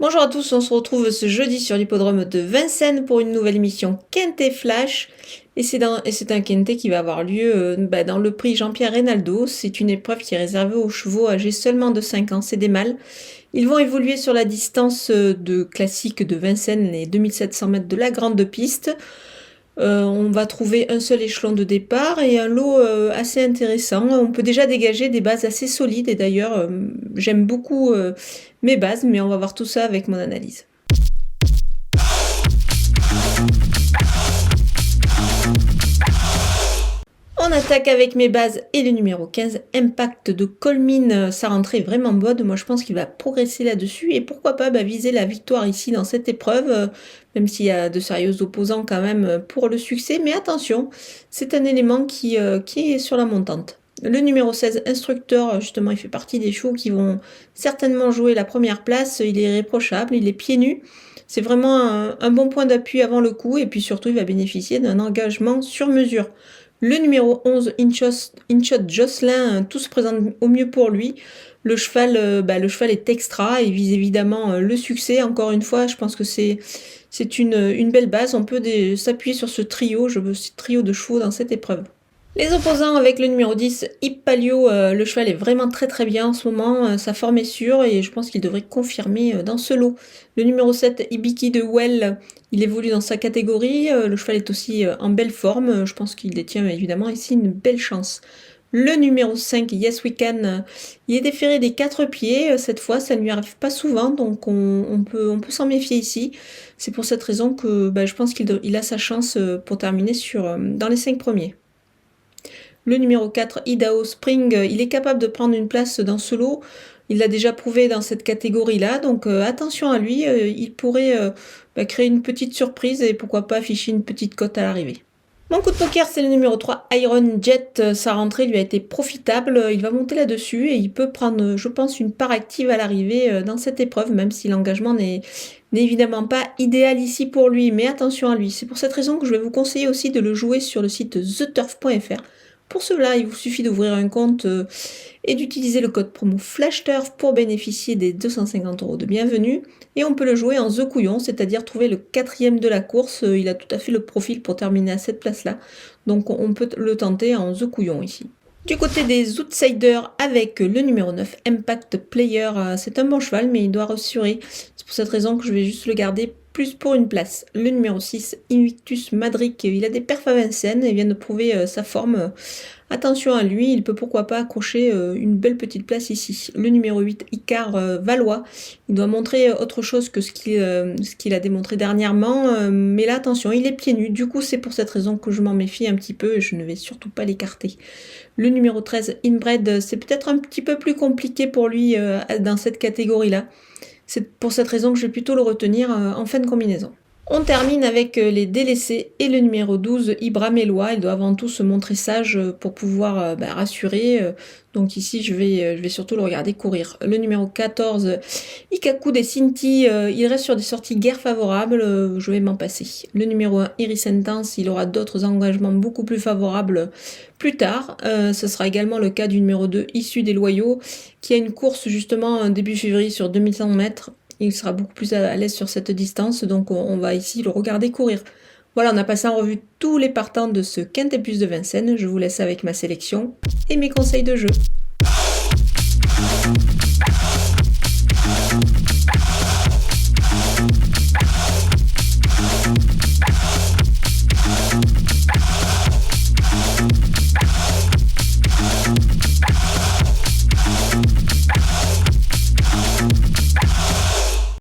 Bonjour à tous, on se retrouve ce jeudi sur l'hippodrome de Vincennes pour une nouvelle émission Quintet Flash. Et c'est un Quintet qui va avoir lieu dans le prix Jean-Pierre Reynaldo. C'est une épreuve qui est réservée aux chevaux âgés seulement de 5 ans, c'est des mâles. Ils vont évoluer sur la distance de classique de Vincennes, les 2700 mètres de la grande piste. On va trouver un seul échelon de départ et un lot assez intéressant. On peut déjà dégager des bases assez solides et d'ailleurs j'aime beaucoup mes bases, mais on va voir tout ça avec mon analyse. On attaque avec mes bases et le numéro 15, Impact de Colmine. Sa rentrée est vraiment bonne, moi je pense qu'il va progresser là-dessus et pourquoi pas viser la victoire ici dans cette épreuve, même s'il y a de sérieux opposants quand même pour le succès, mais attention, c'est un élément qui est sur la montante. Le numéro 16, Instructeur, justement il fait partie des chevaux qui vont certainement jouer la première place, il est irréprochable, il est pieds nus. C'est vraiment un bon point d'appui avant le coup et puis surtout il va bénéficier d'un engagement sur mesure. Le numéro 11, Inshot Jocelyn, tout se présente au mieux pour lui. Le cheval est extra et vise évidemment le succès. Encore une fois, je pense que c'est une belle base. On peut s'appuyer sur ce trio de chevaux dans cette épreuve. Les opposants avec le numéro 10, Hippalio, le cheval est vraiment très bien en ce moment, sa forme est sûre et je pense qu'il devrait confirmer dans ce lot. Le numéro 7, Ibiki de Well, il évolue dans sa catégorie, le cheval est aussi en belle forme, je pense qu'il détient évidemment ici une belle chance. Le numéro 5, Yes We Can, il est déféré des 4 pieds, cette fois ça ne lui arrive pas souvent, donc on peut s'en méfier ici. C'est pour cette raison que je pense qu'il a sa chance pour terminer dans les 5 premiers. Le numéro 4, Idaho Spring, il est capable de prendre une place dans ce lot. Il l'a déjà prouvé dans cette catégorie-là, donc attention à lui, il pourrait créer une petite surprise et pourquoi pas afficher une petite cote à l'arrivée. Mon coup de poker, c'est le numéro 3, Iron Jet. Sa rentrée lui a été profitable, il va monter là-dessus et il peut prendre, je pense, une part active à l'arrivée dans cette épreuve, même si l'engagement n'est évidemment pas idéal ici pour lui, mais attention à lui. C'est pour cette raison que je vais vous conseiller aussi de le jouer sur le site theturf.fr. Pour cela, il vous suffit d'ouvrir un compte et d'utiliser le code promo FlashTurf pour bénéficier des 250 € de bienvenue. Et on peut le jouer en The Couillon, c'est-à-dire trouver le 4e de la course. Il a tout à fait le profil pour terminer à cette place-là. Donc on peut le tenter en The Couillon ici. Du côté des outsiders, avec le numéro 9, Impact Player, c'est un bon cheval, mais il doit rassurer. C'est pour cette raison que je vais juste le garder plus pour une place. Le numéro 6, Invictus Madric, il a des perfs à Vincennes et vient de prouver sa forme. Attention à lui, il peut pourquoi pas accrocher une belle petite place ici. Le numéro 8, Icar Valois, il doit montrer autre chose que ce qu'il a démontré dernièrement, mais là attention, il est pieds nus, du coup c'est pour cette raison que je m'en méfie un petit peu et je ne vais surtout pas l'écarter. Le numéro 13, Inbred, c'est peut-être un petit peu plus compliqué pour lui dans cette catégorie-là. C'est pour cette raison que je vais plutôt le retenir en fin de combinaison. On termine avec les délaissés et le numéro 12, Ibram Eloi. Il doit avant tout se montrer sage pour pouvoir rassurer. Donc ici, je vais surtout le regarder courir. Le numéro 14, Ikaku des Sinti. Il reste sur des sorties guère favorables. Je vais m'en passer. Le numéro 1, Iris Intense. Il aura d'autres engagements beaucoup plus favorables plus tard. Ce sera également le cas du numéro 2, Issu des Loyaux, qui a une course justement début février sur 2100 mètres. Il sera beaucoup plus à l'aise sur cette distance, donc on va ici le regarder courir. Voilà, on a passé en revue tous les partants de ce Quintet Plus de Vincennes. Je vous laisse avec ma sélection et mes conseils de jeu.